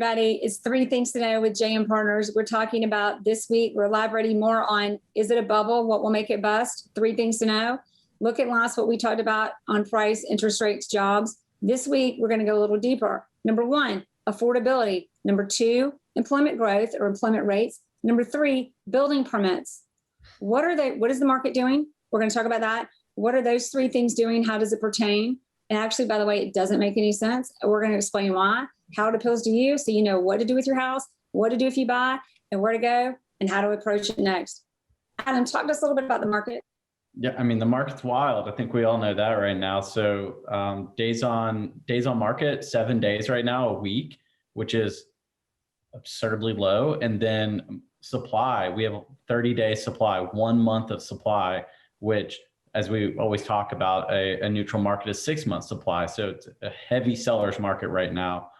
Everybody, it's three things to know with JM Partners. We're talking about this week. We're elaborating more on, is it a bubble? What will make it bust? Three things to know. Look at last what we talked about on price, interest rates, jobs. This week, we're going to go a little deeper. Number one, affordability. Number two, employment growth or employment rates. Number three, building permits. What are they? What is the market doing? We're going to talk about that. What are those three things doing? How does it pertain? And actually, by the way, it doesn't make any sense. We're going to explain why, how it appeals to you, so you know what to do with your house, what to do if you buy, and where to go, and how to approach it next. Adam, talk to us a little bit about the market. Yeah, I mean, the market's wild. I think we all know that right now. So days on market, 7 days right now, a week, which is absurdly low. And then supply, we have a 30-day supply, 1 month of supply, which, as we always talk about, a neutral market is 6 months supply. So it's a heavy seller's market right now.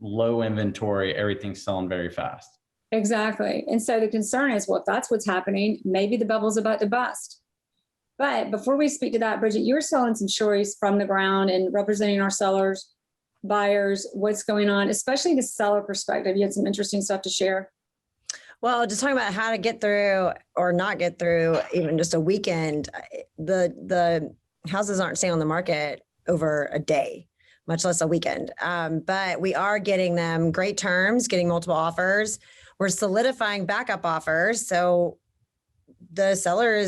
Low inventory, everything's selling very fast. Exactly. And so the concern is, well, if that's what's happening, maybe the bubble's about to bust. But before we speak to that, Bridget, you're selling some stories from the ground and representing our sellers, buyers, what's going on, especially the seller perspective. You had some interesting stuff to share. Well, just talking about how to get through or not get through even just a weekend, the houses aren't staying on the market over a day, much less a weekend. But we are getting them great terms, getting multiple offers. We're solidifying backup offers. So the seller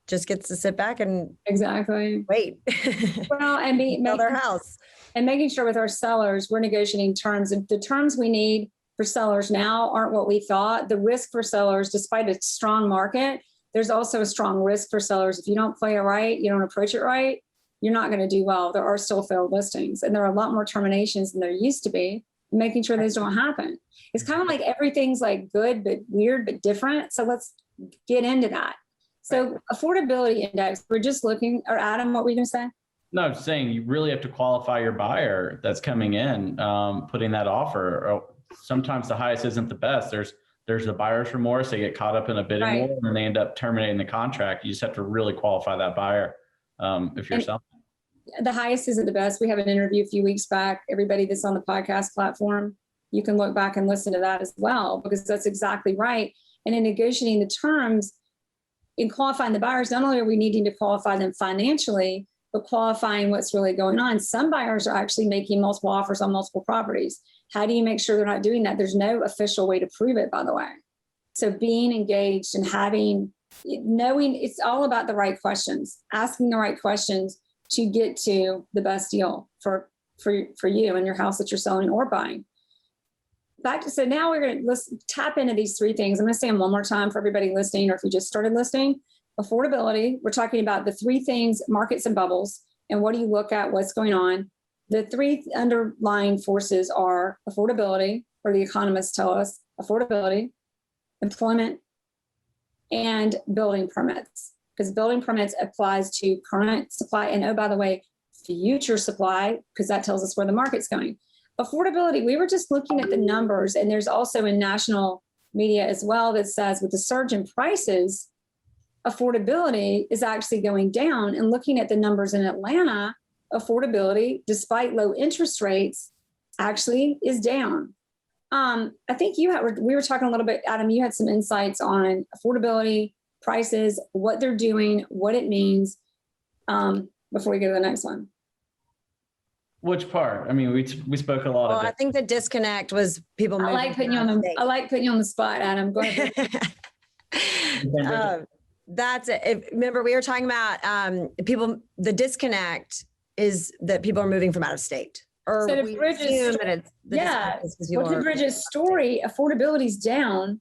just gets to sit back and exactly wait. Well, and sell their house. And making sure with our sellers, we're negotiating terms. And the terms we need for sellers now aren't what we thought. The risk for sellers, despite a strong market, there's also a strong risk for sellers. If you don't play it right, you don't approach it right, you're not going to do well. There are still failed listings, and there are a lot more terminations than there used to be. Making sure those don't happen. It's kind of like everything's like good, but weird, but different. So let's get into that. So affordability index, we're just looking, or Adam, what were you going to say? No, I'm saying you really have to qualify your buyer that's coming in, putting that offer. Sometimes the highest isn't the best. There's a buyer's remorse. They get caught up in a bidding war and they end up terminating the contract. You just have to really qualify that buyer if you're selling. The highest isn't the best. We have an interview a few weeks back. Everybody that's on the podcast platform, you can look back and listen to that as well, because that's exactly right. And in negotiating the terms, in qualifying the buyers, not only are we needing to qualify them financially, but qualifying what's really going on. Some buyers are actually making multiple offers on multiple properties. How do you make sure they're not doing that? There's no official way to prove it, by the way. So being engaged and knowing, it's all about the right questions, asking the right questions to get to the best deal for you and your house that you're selling or buying. So now we're going to tap into these three things. I'm going to say them one more time for everybody listening, or if you just started listening. Affordability, we're talking about the three things, markets and bubbles, and what do you look at, what's going on. The three underlying forces are affordability, or the economists tell us, affordability, employment, and building permits. Because building permits applies to current supply and, oh, by the way, future supply, because that tells us where the market's going. Affordability, we were just looking at the numbers, and there's also in national media as well that says with the surge in prices, affordability is actually going down. And looking at the numbers in Atlanta, affordability, despite low interest rates, actually is down. I think we were talking a little bit, Adam, you had some insights on affordability, prices, what they're doing, what it means, before we go to the next one. Which part? I mean, we spoke a lot of it. I think the disconnect was people moving. I like putting you on the spot, Adam. Go ahead. That's it. Remember, we were talking about the disconnect is that people are moving from out of state. Or so to Bridget's story, affordability is down,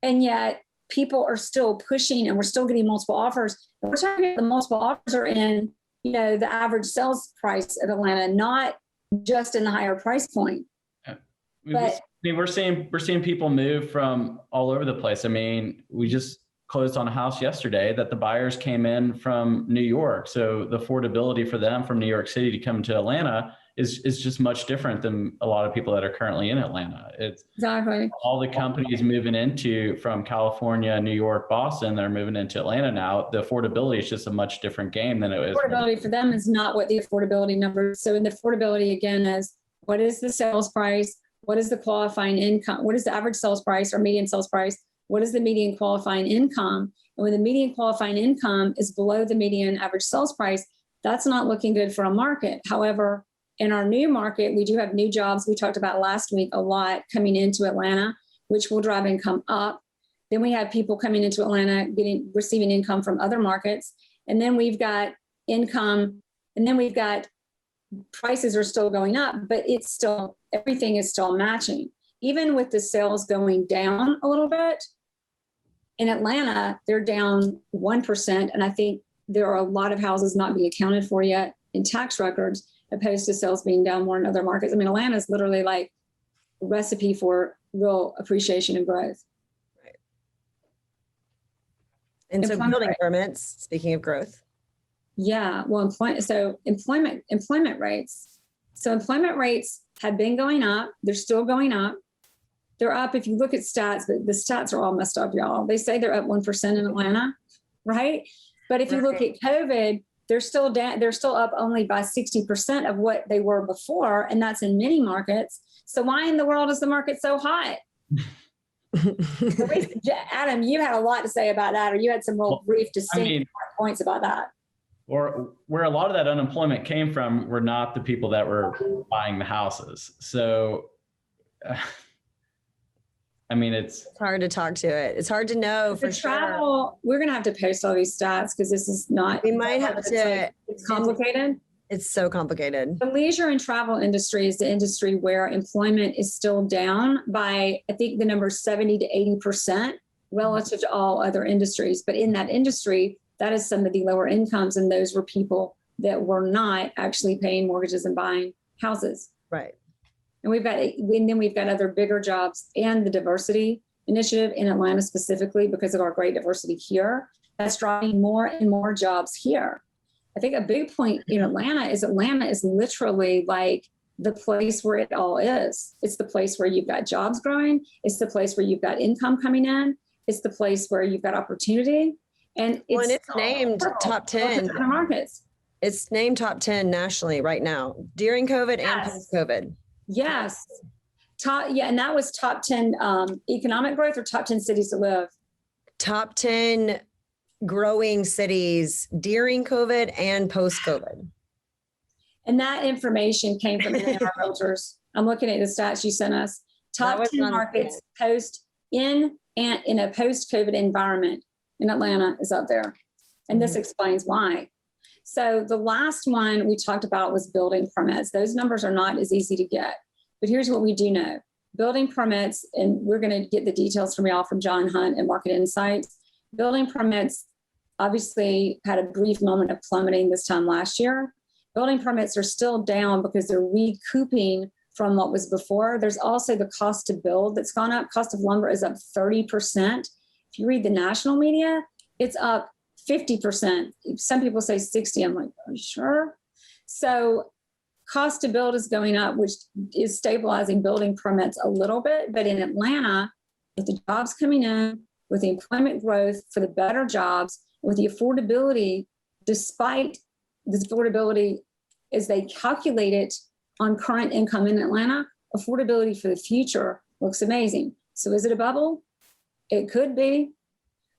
and yet people are still pushing, and we're still getting multiple offers. We're talking about the multiple offers are in, the average sales price of Atlanta, not just in the higher price point. But we're seeing people move from all over the place. I mean, we just closed on a house yesterday that the buyers came in from New York. So the affordability for them from New York City to come to Atlanta is just much different than a lot of people that are currently in Atlanta. It's exactly all the companies moving from California, New York, Boston, they're moving into Atlanta now. The affordability is just a much different game than it is. Affordability for them is not what the affordability numbers. So in the affordability, again, is What is the sales price? What is the qualifying income? What is the average sales price or median sales price? What is the median qualifying income? And when the median qualifying income is below the median average sales price, that's not looking good for a market. However, in our new market, we do have new jobs we talked about last week a lot coming into Atlanta, which will drive income up. Then we have people coming into Atlanta receiving income from other markets. And then we've got income, and then we've got prices are still going up, but it's still, everything is still matching. Even with the sales going down a little bit, in Atlanta, they're down 1%. And I think there are a lot of houses not being accounted for yet in tax records, opposed to sales being down more in other markets. I mean, Atlanta is literally like a recipe for real appreciation and growth. Right. And so building permits, speaking of growth. Yeah, well, employment rates. So employment rates have been going up. They're still going up. They're up if you look at stats, but the stats are all messed up, y'all. They say they're up 1% in Atlanta, right? But if you look at COVID, they're still down. They're still up only by 60% of what they were before, and that's in many markets. So why in the world is the market so hot? Adam, you had a lot to say about that, or you had some real brief, distinct points about that. Or where a lot of that unemployment came from were not the people that were buying the houses. So, I mean, it's hard to talk to it. It's hard to know for sure. We're going to have to post all these stats because this is not. We might have to. It's complicated. It's so complicated. The leisure and travel industry is the industry where employment is still down by, I think the number is 70 to 80% relative to all other industries. But in that industry, that is some of the lower incomes, and those were people that were not actually paying mortgages and buying houses. Right. And then we've got other bigger jobs and the diversity initiative in Atlanta specifically because of our great diversity here. That's driving more and more jobs here. I think a big point in Atlanta is literally like the place where it all is. It's the place where you've got jobs growing. It's the place where you've got income coming in. It's the place where you've got opportunity. And it's named top 10 markets. It's named top 10 nationally right now during COVID and post-COVID. Yes. And that was top 10 economic growth or top 10 cities to live? Top 10 growing cities during COVID and post-COVID. And that information came from our realtors. I'm looking at the stats you sent us. Top 10 markets in a post-COVID environment in Atlanta is up there. And this explains why. So the last one we talked about was building permits. Those numbers are not as easy to get. But here's what we do know. Building permits, and we're going to get the details from y'all from John Hunt and Market Insights. Building permits obviously had a brief moment of plummeting this time last year. Building permits are still down because they're recouping from what was before. There's also the cost to build that's gone up. Cost of lumber is up 30%. If you read the national media, it's up 50%. Some people say 60. I'm like, are you sure? So cost to build is going up, which is stabilizing building permits a little bit. But in Atlanta, with the jobs coming in, with the employment growth for the better jobs, with the affordability, despite the affordability as they calculate it on current income in Atlanta, affordability for the future looks amazing. So is it a bubble? It could be,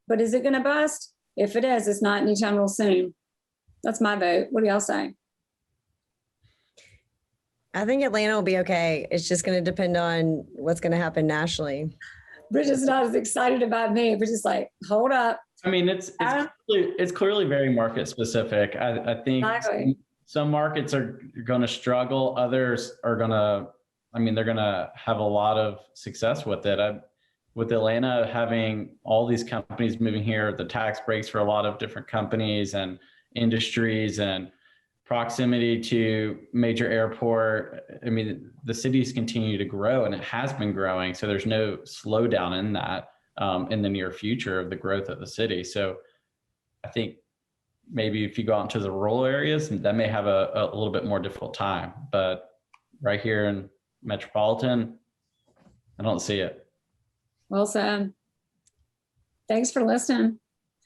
but is it going to bust? If it is, it's not anytime real soon. That's my vote. What do y'all say? I think Atlanta will be okay. It's just going to depend on what's going to happen nationally. Bridget's not as excited about me. Bridget's like, hold up. I mean, it's clearly very market specific. I think some markets are going to struggle. Others are going to, they're going to have a lot of success with it. With Atlanta having all these companies moving here, the tax breaks for a lot of different companies and industries and proximity to major airport. The cities continue to grow and it has been growing. So there's no slowdown in that in the near future of the growth of the city. So I think maybe if you go out into the rural areas, that may have a little bit more difficult time. But right here in metropolitan, I don't see it. Well said. Thanks for listening.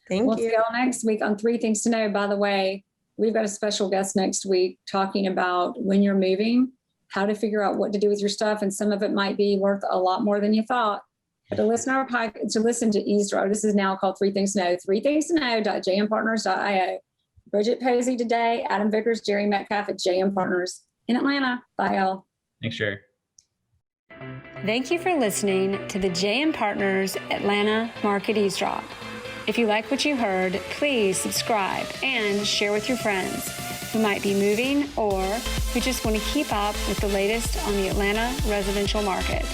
We'll see y'all next week on 3 Things to Know. By the way, we've got a special guest next week talking about when you're moving, how to figure out what to do with your stuff. And some of it might be worth a lot more than you thought. But to listen to our podcast, to listen to eavesdrop, this is now called 3 Things to Know, 3thingstoKnow.jmpartners.io. Bridget Posey today, Adam Vickers, Jerry Metcalf at JM Partners in Atlanta. Bye, y'all. Thanks, Jerry. Thank you for listening to the JM Partners Atlanta Market Eavesdrop. If you like what you heard, please subscribe and share with your friends who might be moving or who just want to keep up with the latest on the Atlanta residential market.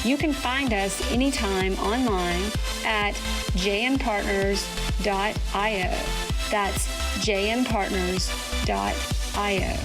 You can find us anytime online at jmpartners.io. That's jmpartners.io.